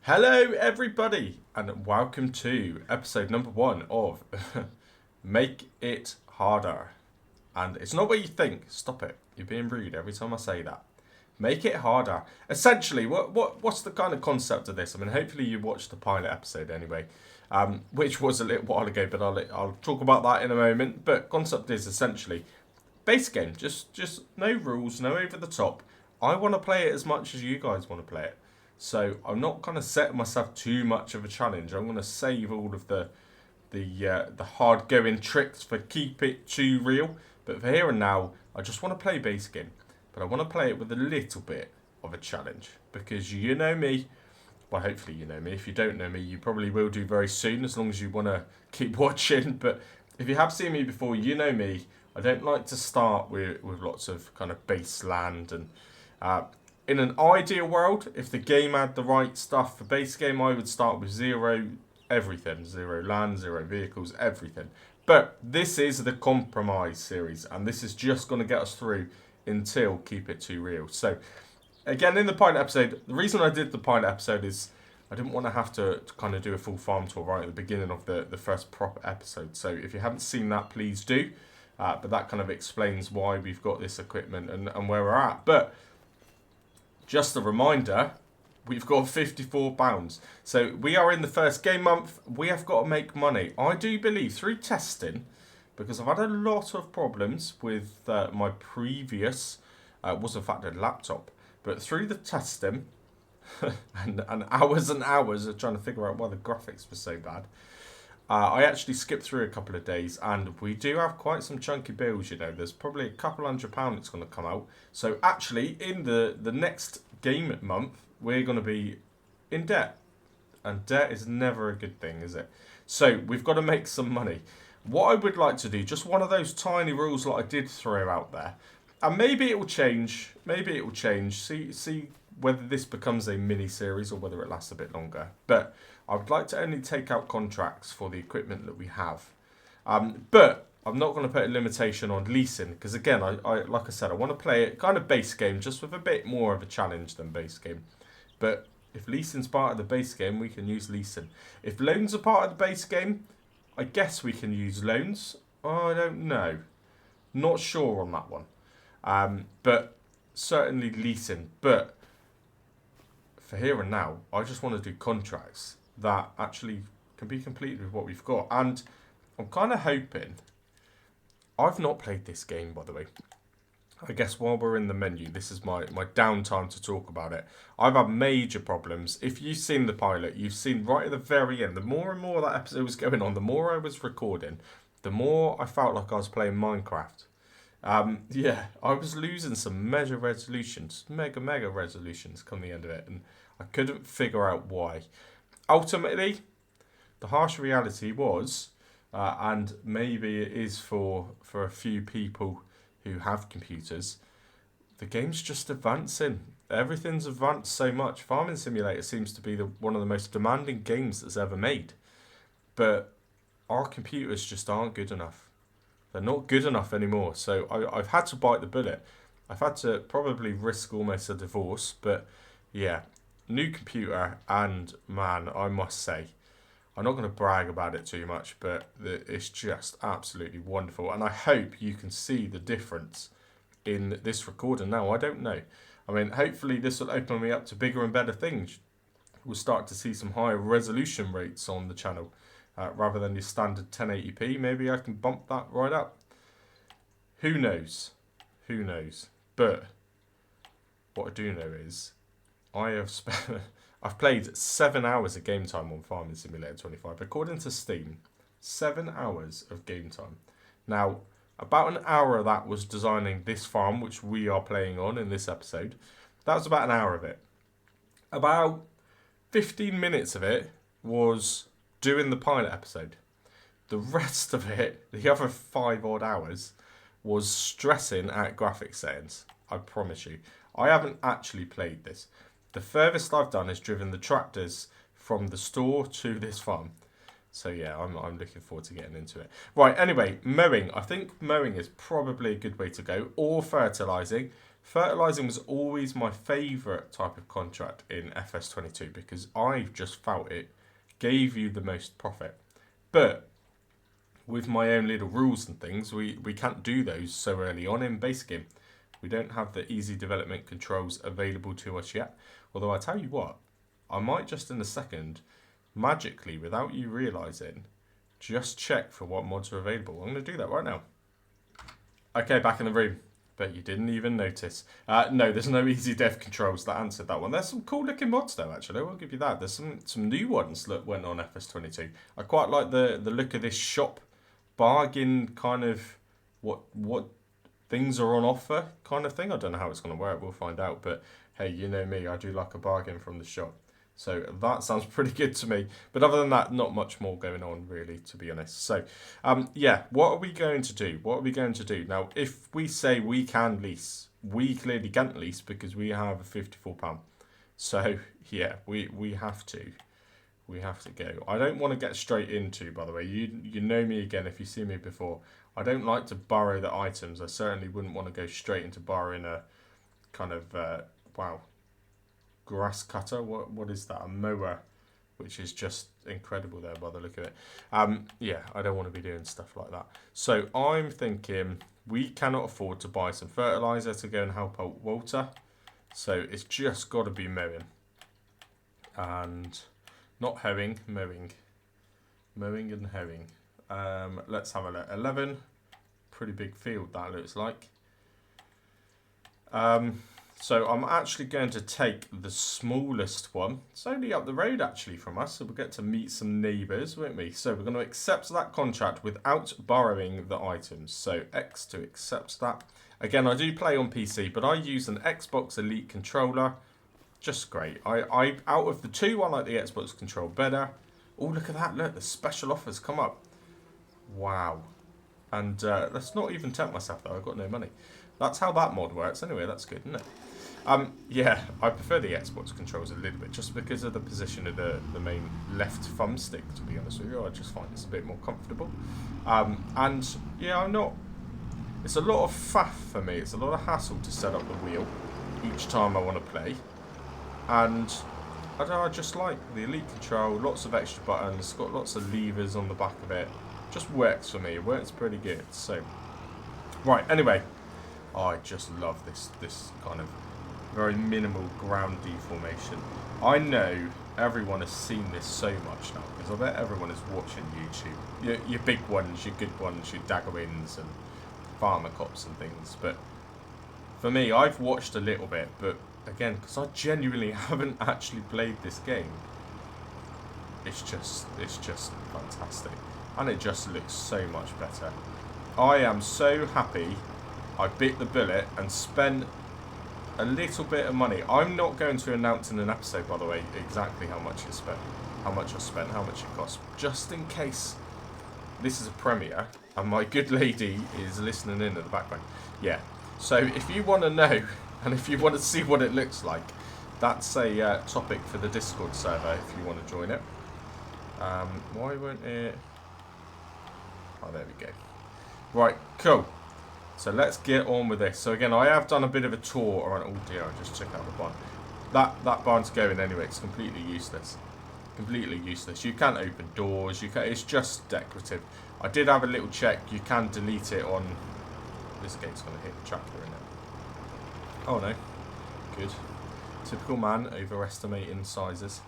Hello, everybody, and welcome to episode number 1 of Make It Harder. And it's not what you think. Stop it. You're being rude every time I say that. Make it harder. Essentially, what's the kind of concept of this? I mean, hopefully you watched the pilot episode anyway, which was a little while ago, but I'll talk about that in a moment. But concept is essentially base game. Just no rules, no over the top. I want to play it as much as you guys want to play it. So I'm not kind of setting myself too much of a challenge. I'm going to save all of the hard going tricks for keep it too real. But for here and now, I just want to play base game. But I want to play it with a little bit of a challenge because you know me. Well, hopefully you know me. If you don't know me, you probably will do very soon, as long as you want to keep watching. But if you have seen me before, you know me. I don't like to start with lots of kind of base land and. In an ideal world, if the game had the right stuff for base game, I would start with zero everything. Zero land, zero vehicles, everything. But this is the compromise series, and this is just going to get us through until Keep It Too Real. So, again, in the pilot episode, the reason I did the pilot episode is I didn't want to have to kind of do a full farm tour right at the beginning of the first proper episode. So, if you haven't seen that, please do. But that kind of explains why we've got this equipment and where we're at. But just a reminder, we've got £54. So we are in the first game month. We have got to make money. I do believe through testing, because I've had a lot of problems with my previous, was in fact a laptop, but through the testing and hours of trying to figure out why the graphics were so bad, I actually skipped through a couple of days, and we do have quite some chunky bills, you know. There's probably a couple £100 that's going to come out. So actually, in the next game month, we're going to be in debt. And debt is never a good thing, is it? So we've got to make some money. What I would like to do, just one of those tiny rules that I did throw out there, and maybe it will change. Maybe it will change. See whether this becomes a mini series or whether it lasts a bit longer. But I would like to only take out contracts for the equipment that we have. But I'm not going to put a limitation on leasing because, again, I like I said, I want to play it kind of base game just with a bit more of a challenge than base game. But if leasing's part of the base game, we can use leasing. If loans are part of the base game, I guess we can use loans. I don't know. Not sure on that one. But certainly leasing. But for here and now, I just want to do contracts that actually can be completed with what we've got. And I'm kind of hoping. I've not played this game, by the way. I guess while we're in the menu, this is my downtime to talk about it. I've had major problems. If you've seen the pilot, you've seen right at the very end, the more and more that episode was going on, the more I was recording, the more I felt like I was playing Minecraft. Yeah, I was losing some mega resolutions come the end of it, and I couldn't figure out why. Ultimately, the harsh reality was, and maybe it is for a few people who have computers, the game's just advancing. Everything's advanced so much. Farming Simulator seems to be one of the most demanding games that's ever made. But our computers just aren't good enough. They're not good enough anymore. So I've had to bite the bullet. I've had to probably risk almost a divorce. But yeah, new computer, and man, I must say, I'm not going to brag about it too much, but it's just absolutely wonderful. And I hope you can see the difference in this recording now. I don't know. I mean, hopefully this will open me up to bigger and better things. We'll start to see some higher resolution rates on the channel rather than your standard 1080p. Maybe I can bump that right up. Who knows? Who knows? But what I do know is I have spent... I've played 7 hours of game time on Farming Simulator 25. According to Steam, 7 hours of game time. Now, about an hour of that was designing this farm, which we are playing on in this episode. That was about an hour of it. About 15 minutes of it was doing the pilot episode. The rest of it, the other 5 odd hours, was stressing at graphics settings. I promise you. I haven't actually played this. The furthest I've done is driven the tractors from the store to this farm. So yeah, I'm looking forward to getting into it. Right, anyway, mowing. I think mowing is probably a good way to go. Or fertilising. Fertilising was always my favourite type of contract in FS22 because I've just felt it gave you the most profit. But with my own little rules and things, we can't do those so early on in base game. We don't have the easy development controls available to us yet. Although I tell you what, I might just in a second, magically, without you realising, just check for what mods are available. I'm going to do that right now. Okay, back in the room. Bet you didn't even notice. No, there's no easy dev controls that answered that one. There's some cool looking mods though, actually. I will give you that. There's some new ones that went on FS22. I quite like the look of this shop bargain kind of what things are on offer kind of thing. I don't know how it's going to work. We'll find out. But hey, you know me. I do like a bargain from the shop. So that sounds pretty good to me. But other than that, not much more going on really, to be honest. So, yeah, what are we going to do? What are we going to do? Now, if we say we can lease, we clearly can't lease because we have a £54. So, yeah, we have to. We have to go. I don't want to get straight into, by the way. You know me again if you see me before. I don't like to borrow the items. I certainly wouldn't want to go straight into borrowing a kind of, wow, grass cutter. What is that? A mower, which is just incredible there by the look of it. Yeah, I don't want to be doing stuff like that. So I'm thinking we cannot afford to buy some fertilizer to go and help out Walter. So it's just got to be mowing. And not hoeing, mowing. Mowing and hoeing. Let's have a look. 11. Pretty big field that looks like. So I'm actually going to take the smallest one. It's only up the road actually from us, so we'll get to meet some neighbours, won't we? So we're going to accept that contract without borrowing the items. So X to accept that. Again, I do play on PC, but I use an Xbox Elite controller. Just great. I out of the two, I like the Xbox control better. Oh, look at that. Look, the special offers come up. Wow. And let's not even tempt myself though. I've got no money. That's how that mod works anyway. That's good, isn't it? Yeah, I prefer the Xbox controls a little bit just because of the position of the main left thumbstick, to be honest with you. I just find it's a bit more comfortable. And yeah, I'm not... It's a lot of faff for me. It's a lot of hassle to set up the wheel each time I want to play. And I don't know, I just like the Elite control, lots of extra buttons, got lots of levers on the back of it. Just works for me. It works pretty good. So, right, anyway. I just love this kind of very minimal ground deformation. I know everyone has seen this so much now because I bet everyone is watching YouTube. Your big ones, your good ones, your Daggerwins and Farmer Cops and things. But for me, I've watched a little bit, but again, because I genuinely haven't actually played this game, it's just fantastic. And it just looks so much better. I am so happy I bit the bullet and spent a little bit of money. I'm not going to announce in an episode, by the way, exactly how much I spent, how much it cost, just in case this is a premiere and my good lady is listening in at the background. Yeah, so if you want to know and if you want to see what it looks like, that's a topic for the Discord server if you want to join it. Why won't it... Oh, there we go. Right, cool. So let's get on with this. So again, I have done a bit of a tour around. Oh dear, I just checked out the barn. That barn's going anyway. It's completely useless. Completely useless. You can't open doors. You can. It's just decorative. I did have a little check. You can delete it on. This gate's going to hit the tractor in it. Oh no. Good. Typical man overestimating sizes.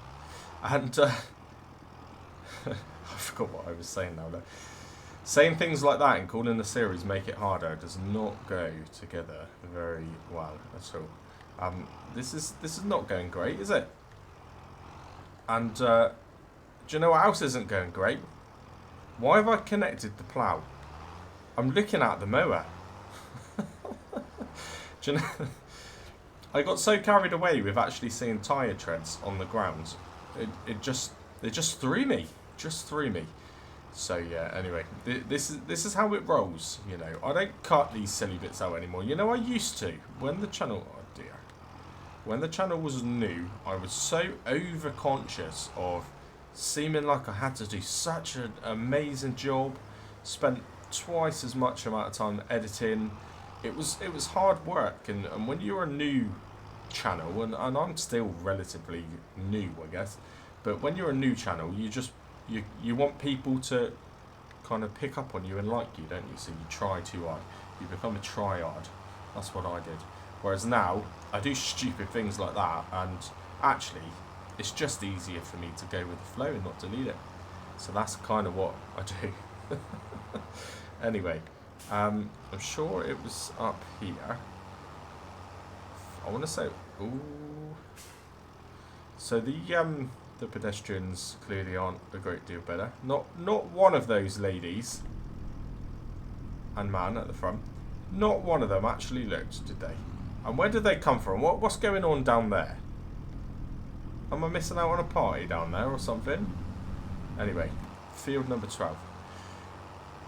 And I forgot what I was saying now. Look. Saying things like that and calling the series Make It Harder does not go together very well at all. This is not going great, is it? And do you know what else isn't going great? Why have I connected the plough? I'm looking at the mower. Do you know? I got so carried away with actually seeing tyre treads on the ground. It just threw me. Just threw me. So yeah, anyway, this is how it rolls, you know. I don't cut these silly bits out anymore. You know, I used to. When the channel, oh dear. When the channel was new, I was so over-conscious of seeming like I had to do such an amazing job. Spent twice as much amount of time editing, it was hard work, and when you're a new channel, and I'm still relatively new, I guess, but when you're a new channel, you want people to kind of pick up on you and like you, don't you? So you try too hard, you become a tryhard. That's what I did. Whereas now I do stupid things like that, and actually it's just easier for me to go with the flow and not delete it. So that's kind of what I do. Anyway, I'm sure it was up here. I want to say, ooh. So the pedestrians clearly aren't a great deal better. Not one of those ladies and man at the front. Not one of them actually looked, did they? And where did they come from? What's going on down there? Am I missing out on a party down there or something? Anyway, field number 12.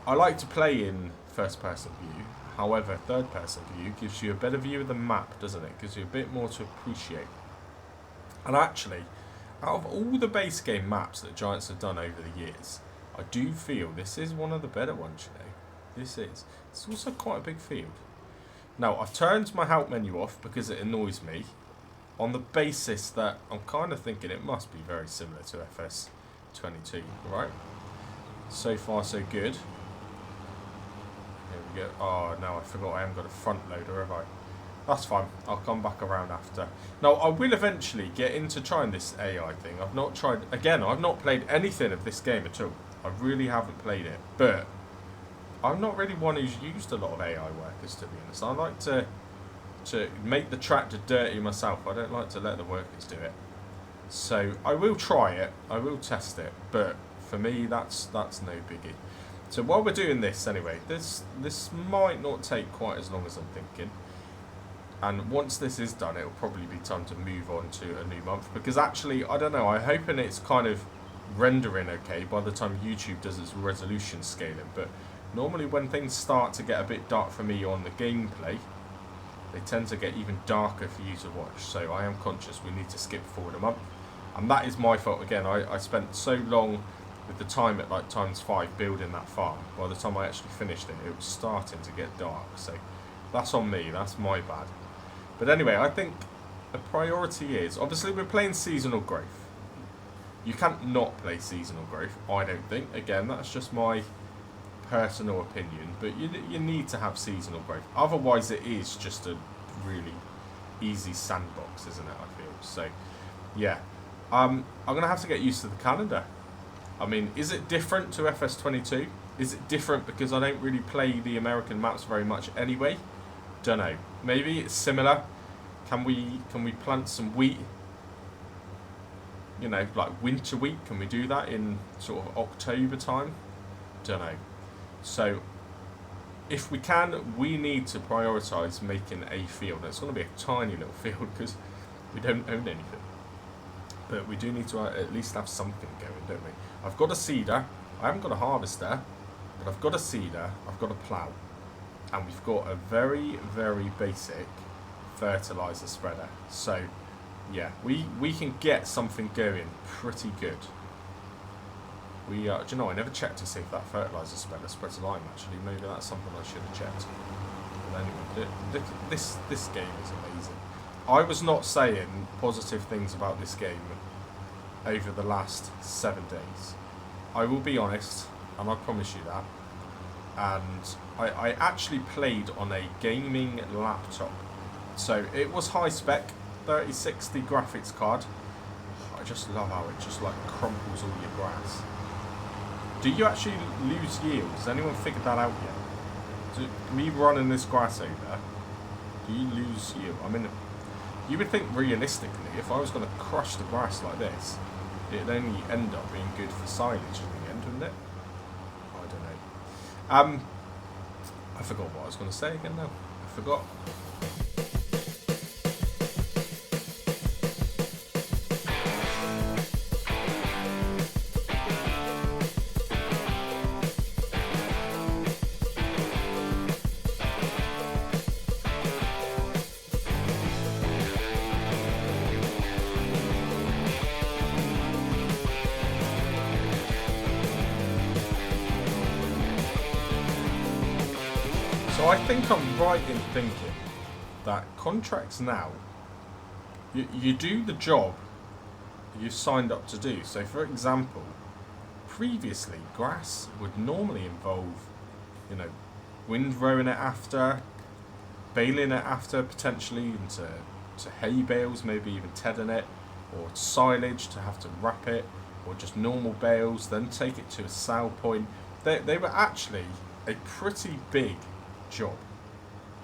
I like to play in first person view. However, third person view gives you a better view of the map, doesn't it? Gives you a bit more to appreciate. And actually, out of all the base game maps that Giants have done over the years, I do feel this is one of the better ones, you know. This is. It's also quite a big field. Now, I've turned my help menu off because it annoys me, on the basis that I'm kind of thinking it must be very similar to FS25, right? So far, so good. Here we go. Oh, no, I forgot I haven't got a front loader, have I? That's fine. I'll come back around after. Now, I will eventually get into trying this AI thing. I've not tried... Again, I've not played anything of this game at all. I really haven't played it. But I'm not really one who's used a lot of AI workers, to be honest. I like to make the tractor dirty myself. I don't like to let the workers do it. So I will try it. I will test it. But for me, that's no biggie. So while we're doing this anyway, this might not take quite as long as I'm thinking. And once this is done, it'll probably be time to move on to a new month. Because actually, I don't know, I'm hoping it's kind of rendering okay by the time YouTube does its resolution scaling. But normally when things start to get a bit dark for me on the gameplay, they tend to get even darker for you to watch. So I am conscious we need to skip forward a month. And that is my fault again. I spent so long with the time at like ×5 building that farm. By the time I actually finished it, it was starting to get dark. So that's on me, that's my bad. But anyway, I think the priority is, obviously we're playing seasonal growth. You can't not play seasonal growth, I don't think. Again, that's just my personal opinion. But you need to have seasonal growth. Otherwise it is just a really easy sandbox, isn't it, I feel. So, yeah. I'm going to have to get used to the calendar. I mean, is it different to FS25? Is it different because I don't really play the American maps very much anyway? Don't know. Maybe it's similar. Can we plant some wheat? You know, like winter wheat. Can we do that in sort of October time? Don't know. So if we can, we need to prioritise making a field. It's going to be a tiny little field because we don't own anything. But we do need to at least have something going, don't we? I've got a seeder. I haven't got a harvester, but I've got a seeder. I've got a plough. And we've got a very, very basic fertiliser spreader. So, yeah, we can get something going pretty good. Do you know, I never checked to see if that fertiliser spreader spreads lime, actually. Maybe that's something I should have checked. But anyway, this game is amazing. I was not saying positive things about this game over the last 7 days. I will be honest, and I promise you that. And I actually played on a gaming laptop. So it was high spec, 3060 graphics card. I just love how it just like crumples all your grass. Do you actually lose yield? Has anyone figured that out yet? Me running this grass over, do you lose yield? I mean, you would think realistically, if I was going to crush the grass like this, it'd only end up being good for silage in the end, wouldn't it? I don't know. I forgot what I was going to say again now. I forgot. So So I think I'm right in thinking that contracts now, you do the job you signed up to do. So for example, previously grass would normally involve, windrowing it after, baling it after potentially into hay bales, maybe even tedding it, or silage to have to wrap it, or just normal bales, then take it to a sale point. They were actually a pretty big job.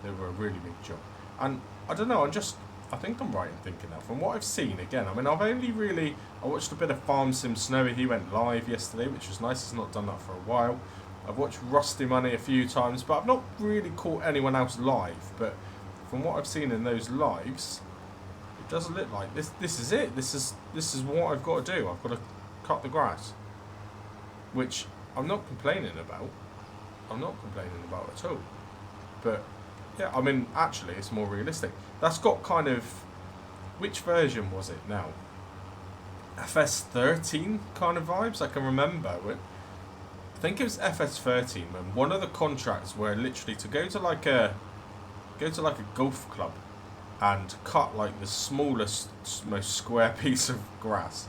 They were a really big job. And I don't know, I think I'm right in thinking that. From what I've seen, again, I mean, I watched a bit of Farm Sim Snowy. He went live yesterday, which was nice. He's not done that for a while. I've watched Rusty Money a few times, but I've not really caught anyone else live. But from what I've seen in those lives, it doesn't look like this is it. This is what I've got to do. I've got to cut the grass, which I'm not complaining about. I'm not complaining about at all. But yeah, I mean, actually, it's more realistic. That's got kind of, which version was it now? FS13 kind of vibes. I can remember I think it was FS13 when one of the contracts were literally to go to like a golf club and cut like the smallest, most square piece of grass,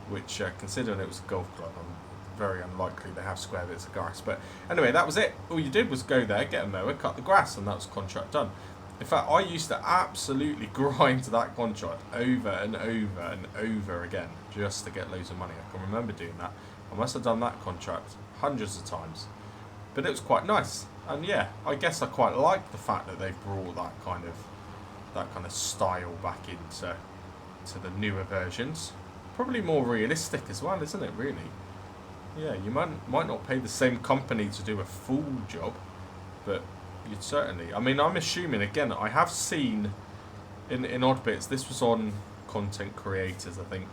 which considering it was a golf club, I'm very unlikely they have square bits of grass. But anyway, that was it. All you did was go there, get a mower, cut the grass, and that was contract done. In fact, I used to absolutely grind that contract over and over and over again just to get loads of money. I can remember doing that. I must have done that contract hundreds of times, but it was quite nice. And yeah, I guess I quite like the fact that they've brought that kind of style back into the newer versions. Probably more realistic as well, isn't it? Really. Yeah, you might not pay the same company to do a full job, but you'd certainly. I mean, I'm assuming again. I have seen in odd bits. This was on content creators, I think.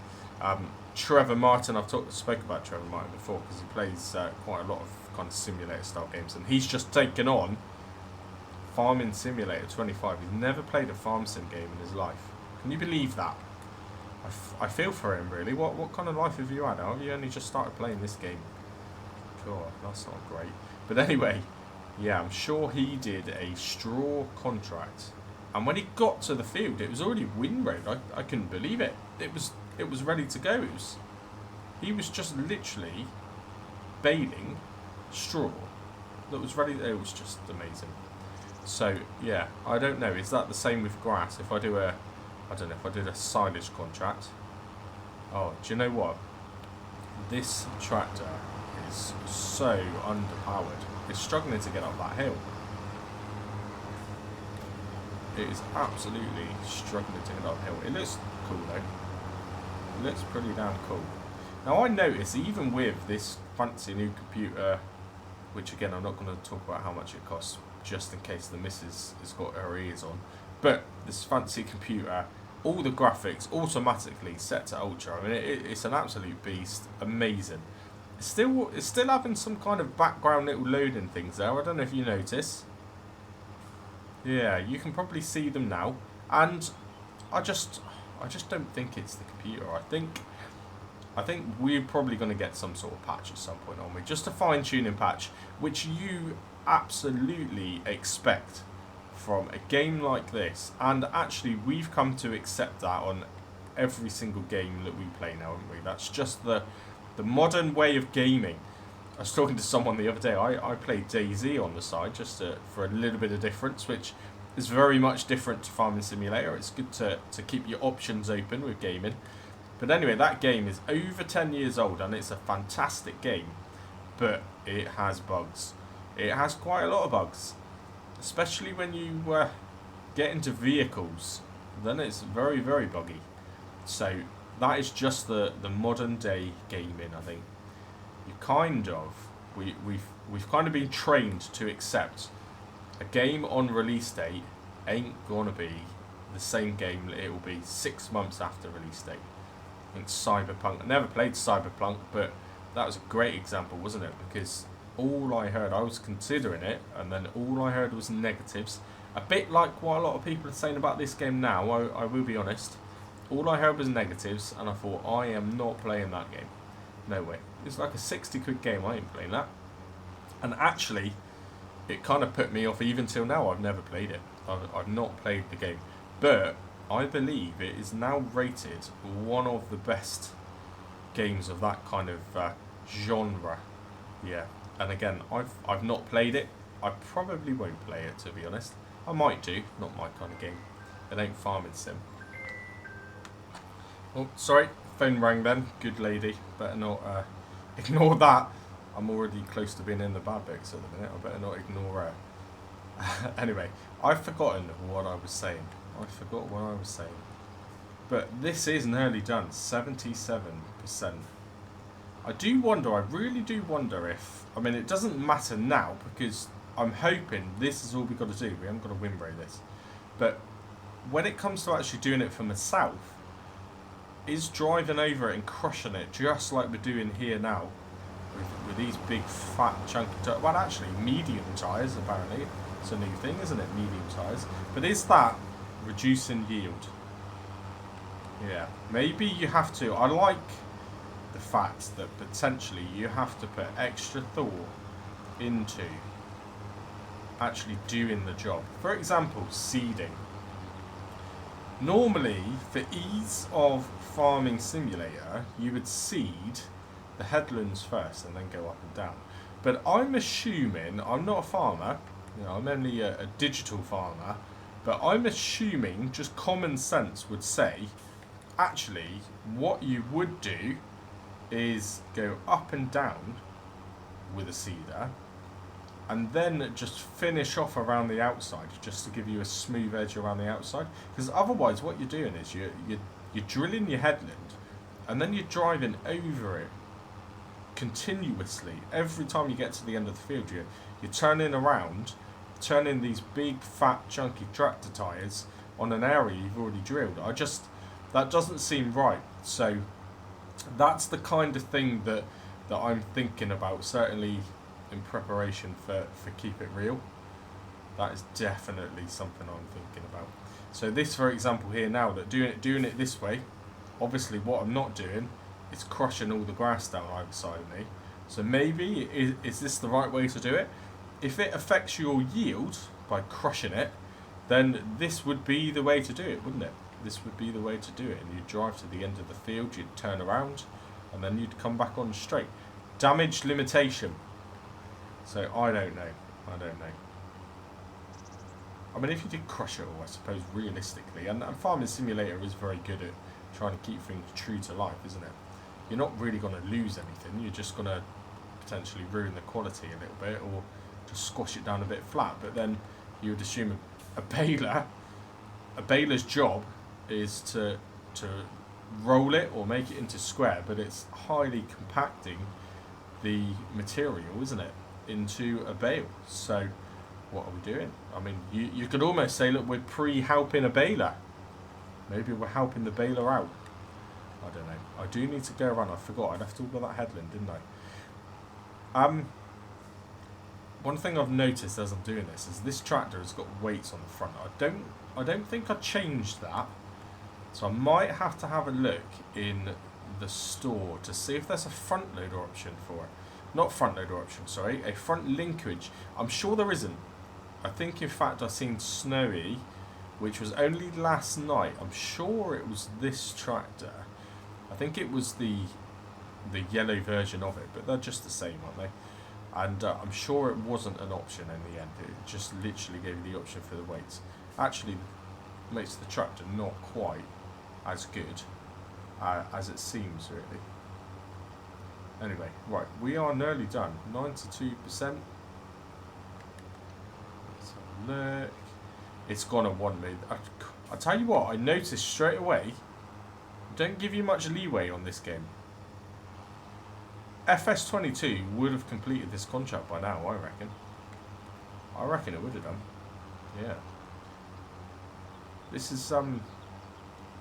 Trevor Martin. I've spoke about Trevor Martin before because he plays quite a lot of kind of simulator style games, and he's just taken on Farming Simulator 25. He's never played a farm sim game in his life. Can you believe that? I feel for him, really. What kind of life have you had? Have you only just started playing this game? God, that's not great. But anyway, yeah, I'm sure he did a straw contract, and when he got to the field, it was already windrowed. I couldn't believe it. It was ready to go. He was just literally baling straw that was ready. It was just amazing. So yeah, I don't know. Is that the same with grass? If I do I don't know if I did a silage contract. Oh, do you know what? This tractor is so underpowered. It's struggling to get up that hill. It is absolutely struggling to get up the hill. It looks cool though. It looks pretty damn cool. Now I notice even with this fancy new computer, which again I'm not going to talk about how much it costs, just in case the missus has got her ears on. But this fancy computer, all the graphics automatically set to ultra. I mean, it's an absolute beast. Amazing. It's still having some kind of background little loading things there. I don't know if you notice. Yeah, you can probably see them now. And I just don't think it's the computer. I think we're probably going to get some sort of patch at some point, aren't we? Just a fine-tuning patch, which you absolutely expect from a game like this. And actually, we've come to accept that on every single game that we play now, haven't we? That's just the modern way of gaming. I was talking to someone the other day. I played DayZ on the side just for a little bit of difference, which is very much different to Farming Simulator. It's good to keep your options open with gaming. But anyway, that game is over 10 years old and it's a fantastic game, but it has bugs. It has quite a lot of bugs, especially when you get into vehicles. Then it's very, very buggy. So that is just the modern day gaming, I think. We've kind of been trained to accept a game on release date ain't gonna be the same game that it will be 6 months after release date. I think Cyberpunk, I never played Cyberpunk, but that was a great example, wasn't it? Because all I heard, I was considering it, and then all I heard was negatives. A bit like what a lot of people are saying about this game now, I will be honest. All I heard was negatives, and I thought, I am not playing that game. No way. It's like a 60 quid game, I ain't playing that. And actually, it kind of put me off. Even till now, I've never played it. I've not played the game, but I believe it is now rated one of the best games of that kind of genre. Yeah, and again, I've not played it. I probably won't play it, to be honest. I might do. Not my kind of game. It ain't farming sim. Oh, sorry. Phone rang then. Good lady. Better not ignore that. I'm already close to being in the bad bits at the minute. I better not ignore her. Anyway, I've forgotten what I was saying. I forgot what I was saying. But this is nearly done. 77%. I do wonder, I really do wonder if... I mean, it doesn't matter now because I'm hoping this is all we've got to do. We haven't got to windbreak this. But when it comes to actually doing it for myself, is driving over it and crushing it just like we're doing here now with these big fat chunky tyres. Well, actually medium tyres apparently. It's a new thing, isn't it? Medium tyres. But is that reducing yield? Yeah, maybe you have to. I like the fact that potentially you have to put extra thought into actually doing the job. For example, seeding. Normally, for ease of farming simulator, you would seed the headlands first and then go up and down. But I'm assuming, I'm not a farmer, you know, I'm only a digital farmer, but I'm assuming just common sense would say, actually, what you would do is go up and down with a seeder and then just finish off around the outside just to give you a smooth edge around the outside, because otherwise what you're doing is you're drilling your headland and then you're driving over it continuously. Every time you get to the end of the field, you're turning around, turning these big fat chunky tractor tyres on an area you've already drilled. That doesn't seem right. So that's the kind of thing that I'm thinking about, certainly in preparation for Keep It Real. That is definitely something I'm thinking about. So this, for example, here now, that doing it this way, obviously what I'm not doing is crushing all the grass down either side of me. So maybe, is this the right way to do it? If it affects your yield by crushing it, then this would be the way to do it, wouldn't it? This would be the way to do it. And you'd drive to the end of the field, you'd turn around, and then you'd come back on straight. Damage limitation. So I don't know. I mean, if you did crush it all, I suppose realistically, and Farming Simulator is very good at trying to keep things true to life, isn't it? You're not really going to lose anything. You're just going to potentially ruin the quality a little bit, or just squash it down a bit flat. But then you would assume a baler's job is to roll it or make it into square, but it's highly compacting the material, isn't it, into a bale. So what are we doing? I mean, you could almost say, look, we're pre-helping a baler. Maybe we're helping the baler out. I don't know. I do need to go around. I forgot. I left all of that headland, didn't I? One thing I've noticed as I'm doing this is this tractor has got weights on the front. I don't think I changed that. So I might have to have a look in the store to see if there's a front loader option for it. Not front loader option, sorry, a front linkage. I'm sure there isn't. I think in fact I've seen Snowy, which was only last night. I'm sure it was this tractor. I think it was the yellow version of it, but they're just the same, aren't they? And I'm sure it wasn't an option in the end. It just literally gave you the option for the weights. Actually makes the tractor not quite as good as it seems, really. Anyway, right, we are nearly done. 92%. Let's have a look. It's gonna want me. I tell you what, I noticed straight away. Don't give you much leeway on this game. FS25 would have completed this contract by now, I reckon. I reckon it would have done. Yeah. This is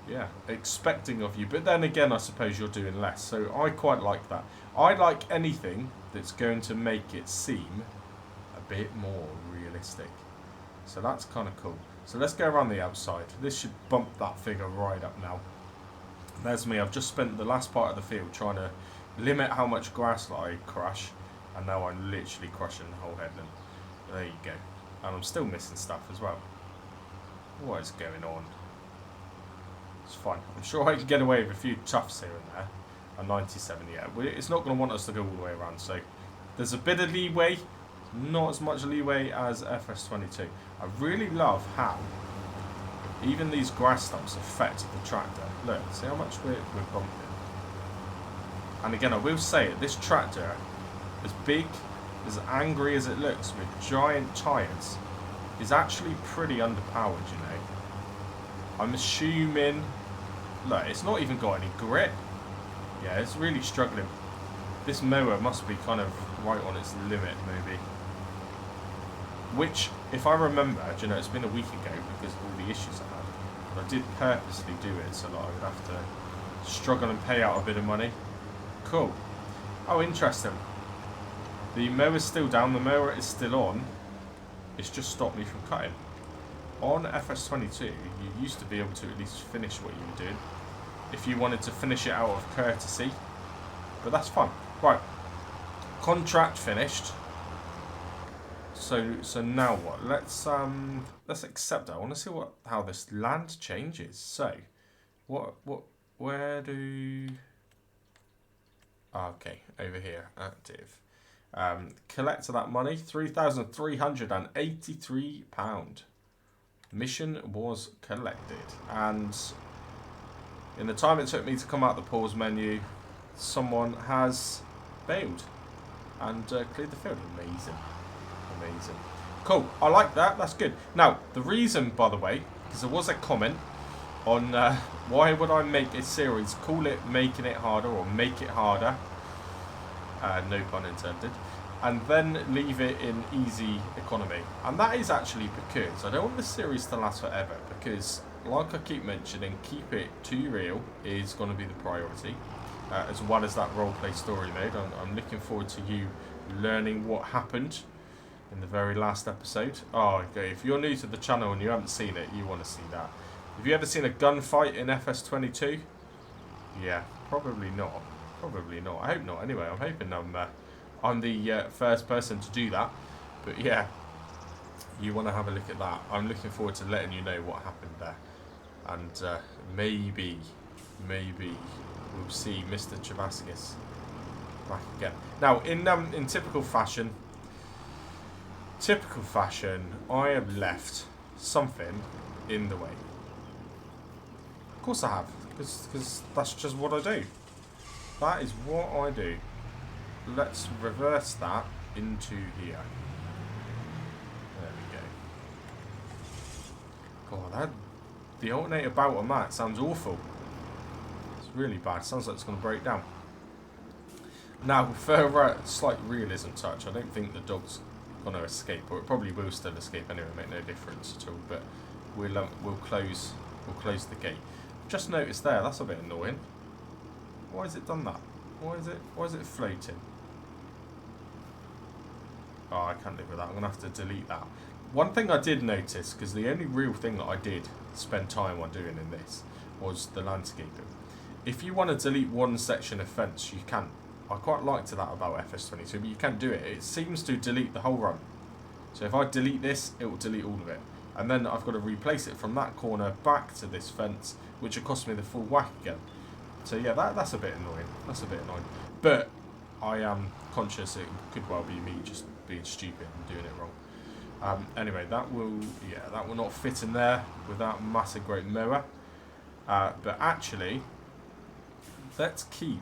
yeah, expecting of you. But then again, I suppose you're doing less. So I quite like that. I like anything that's going to make it seem a bit more realistic. So that's kind of cool. So let's go around the outside. This should bump that figure right up now. There's me. I've just spent the last part of the field trying to limit how much grass that I crush. And now I'm literally crushing the whole headland. There you go. And I'm still missing stuff as well. What is going on? It's fine. I'm sure I can get away with a few toughs here and there. A 97, yeah. It's not going to want us to go all the way around, so there's a bit of leeway. Not as much leeway as FS22. I really love how even these grass stumps affect the tractor. Look, see how much we're bumping. And again, I will say it, this tractor, as big, as angry as it looks with giant tyres, is actually pretty underpowered, you know. I'm assuming, look, it's not even got any grip. Yeah, it's really struggling. This mower must be kind of right on its limit, maybe. Which, if I remember, you know, it's been a week ago because of all the issues I had. But I did purposely do it so that I would have to struggle and pay out a bit of money. Cool. Oh, interesting. The mower's still down, the mower is still on. It's just stopped me from cutting. On FS22, you used to be able to at least finish what you were doing. If you wanted to finish it out of courtesy. But that's fine. Right. Contract finished. So now what? Let's accept that. I want to see how this land changes. So, where do? Okay, over here, active. Collect that money, £3,383. Mission was collected, and in the time it took me to come out the pause menu, someone has bailed and cleared the field. Amazing. Amazing. Cool. I like that. That's good. Now, the reason, by the way, because there was a comment on why would I make a series, call it Making It Harder or Make It Harder, no pun intended, and then leave it in easy economy. And that is actually because I don't want the series to last forever, because like I keep mentioning, keep it too real is going to be the priority, as well as that roleplay story mode. I'm looking forward to you learning what happened in the very last episode. Oh, okay. If you're new to the channel and you haven't seen it, you want to see that. Have you ever seen a gunfight in FS22? Yeah, probably not. Probably not. I hope not. Anyway, I'm hoping I'm the first person to do that. But yeah, you want to have a look at that. I'm looking forward to letting you know what happened there. And maybe we'll see Mr. Chavaskis back again. Now, in typical fashion, I have left something in the way. Of course I have, because that's just what I do. That is what I do. Let's reverse that into here. There we go. God, the alternator bout on that sounds awful. It's really bad. Sounds like it's going to break down. Now, for slight realism touch, I don't think the dog's going to escape, or it probably will still escape anyway. Make no difference at all. But we'll close the gate. Just noticed there. That's a bit annoying. Why has it done that? Why is it floating? Oh, I can't live with that. I'm going to have to delete that. One thing I did notice, because the only real thing that I did spend time on doing in this was the landscaping. If you want to delete one section of fence, you can. I quite liked that about FS22, but you can't do it. It seems to delete the whole run. So if I delete this, it will delete all of it. And then I've got to replace it from that corner back to this fence, which will cost me the full whack again. So yeah, that's a bit annoying. That's a bit annoying. But I am conscious it could well be me just being stupid and doing it wrong. Anyway, that will not fit in there with that massive great mower. But actually, let's keep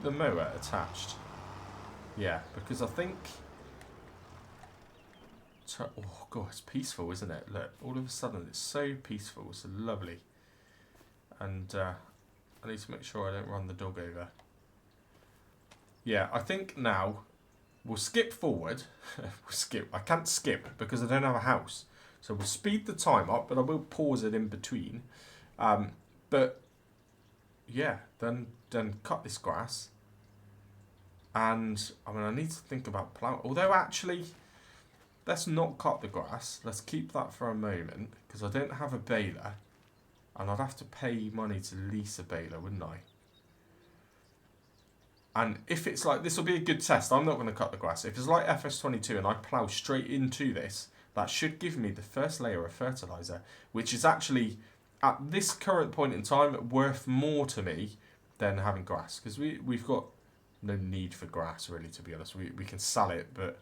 the mower attached. Yeah, because I think. Oh god, it's peaceful, isn't it? Look, all of a sudden it's so peaceful. It's lovely. And I need to make sure I don't run the dog over. Yeah, I think now we'll skip forward. I can't skip because I don't have a house. So we'll speed the time up, but I will pause it in between. But yeah, then cut this grass. And I mean, I need to think about plough. Although actually, let's not cut the grass. Let's keep that for a moment because I don't have a baler. And I'd have to pay money to lease a baler, wouldn't I? And if it's like, this will be a good test. I'm not going to cut the grass. If it's like FS22 and I plough straight into this, that should give me the first layer of fertiliser, which is actually, at this current point in time, worth more to me than having grass. Because we've got no need for grass, really, to be honest. We can sell it, but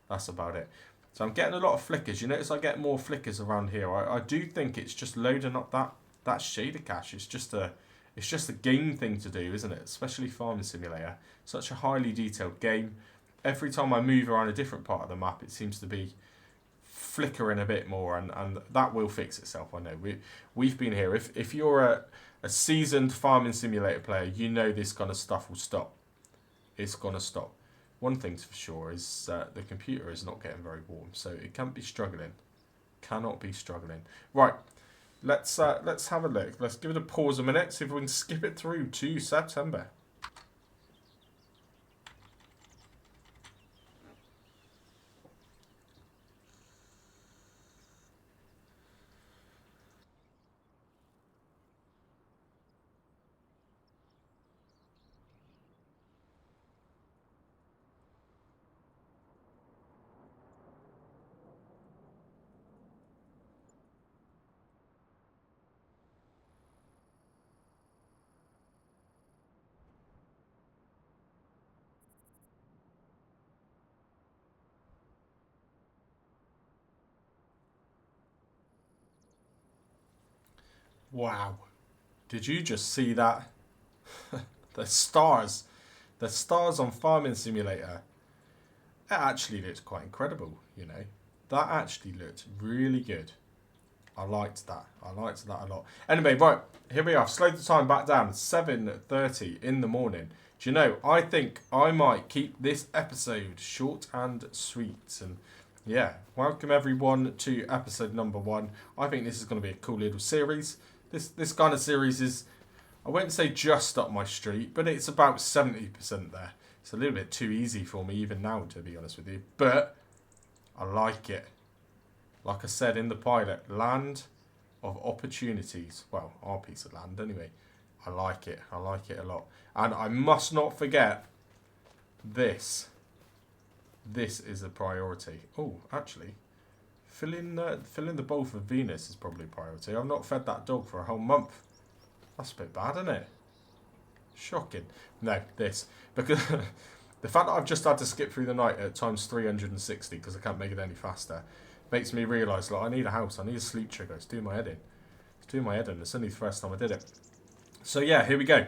that's about it. So I'm getting a lot of flickers. You notice I get more flickers around here. I do think it's just loading up that shader cache. It's just a game thing to do, isn't it? Especially Farming Simulator. Such a highly detailed game. Every time I move around a different part of the map, it seems to be flickering a bit more, and that will fix itself. I know. We've been here. If you're a seasoned Farming Simulator player, you know this kind of stuff will stop. It's going to stop. One thing's for sure is the computer is not getting very warm, so it can't be struggling. Cannot be struggling. Right. Let's have a look. Let's give it a pause a minute, see if we can skip it through to September. Wow. Did you just see that? The stars. The stars on Farming Simulator. It actually looked quite incredible, you know. That actually looked really good. I liked that. I liked that a lot. Anyway, right, here we are. I've slowed the time back down. 7:30 in the morning. Do you know, I think I might keep this episode short and sweet. And yeah, welcome everyone to episode number 1. I think this is going to be a cool little series. This kind of series is, I won't say just up my street, but it's about 70% there. It's a little bit too easy for me even now, to be honest with you. But I like it. Like I said in the pilot, land of opportunities. Well, our piece of land anyway. I like it. I like it a lot. And I must not forget this. This is a priority. Oh, actually, filling the bowl for Venus is probably a priority. I've not fed that dog for a whole month. That's a bit bad, isn't it? Shocking. No, this. Because the fact that I've just had to skip through the night at times 360 because I can't make it any faster makes me realise, like, I need a house. I need a sleep trigger. It's doing my head in. It's doing my head in. It's only the first time I did it. So, yeah, here we go.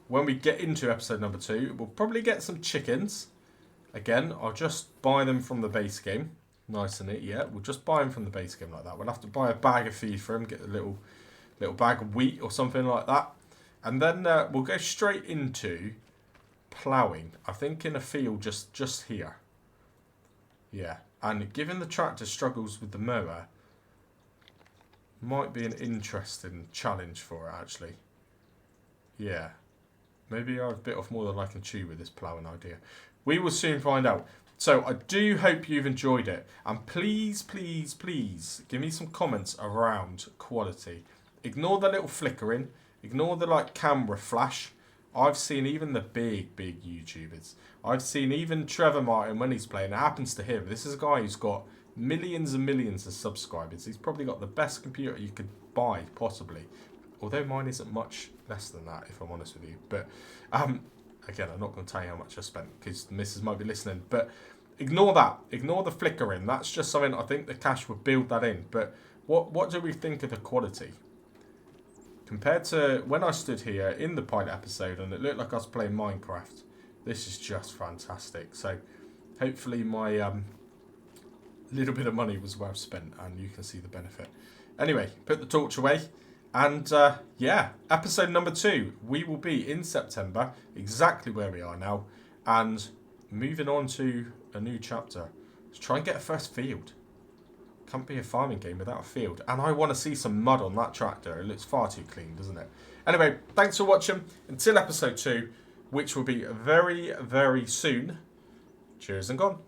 When we get into episode number 2, we'll probably get some chickens. Again, I'll just buy them from the base game. Nice and neat, yeah. We'll just buy them from the base game like that. We'll have to buy a bag of feed for him, get a little bag of wheat or something like that. And then we'll go straight into ploughing. I think in a field just here. Yeah. And given the tractor struggles with the mower, might be an interesting challenge for it, actually. Yeah. Maybe I've bit off more than I can chew with this ploughing idea. We will soon find out. So I do hope you've enjoyed it. And please, please, please give me some comments around quality. Ignore the little flickering. Ignore the like camera flash. I've seen even the big YouTubers. I've seen even Trevor Martin when he's playing. It happens to him. This is a guy who's got millions and millions of subscribers. He's probably got the best computer you could buy, possibly. Although mine isn't much less than that, if I'm honest with you. But again, I'm not going to tell you how much I spent because the missus might be listening. But ignore that. Ignore the flickering. That's just something I think the cache would build that in. But what do we think of the quality? Compared to when I stood here in the pilot episode and it looked like I was playing Minecraft, this is just fantastic. So hopefully my little bit of money was well spent and you can see the benefit. Anyway, put the torch away. And yeah, episode number 2, we will be in September, exactly where we are now, and moving on to a new chapter. Let's try and get a first field. Can't be a farming game without a field. And I want to see some mud on that tractor. It looks far too clean, doesn't it? Anyway, thanks for watching. Until episode 2, which will be very, very soon. Cheers and gone.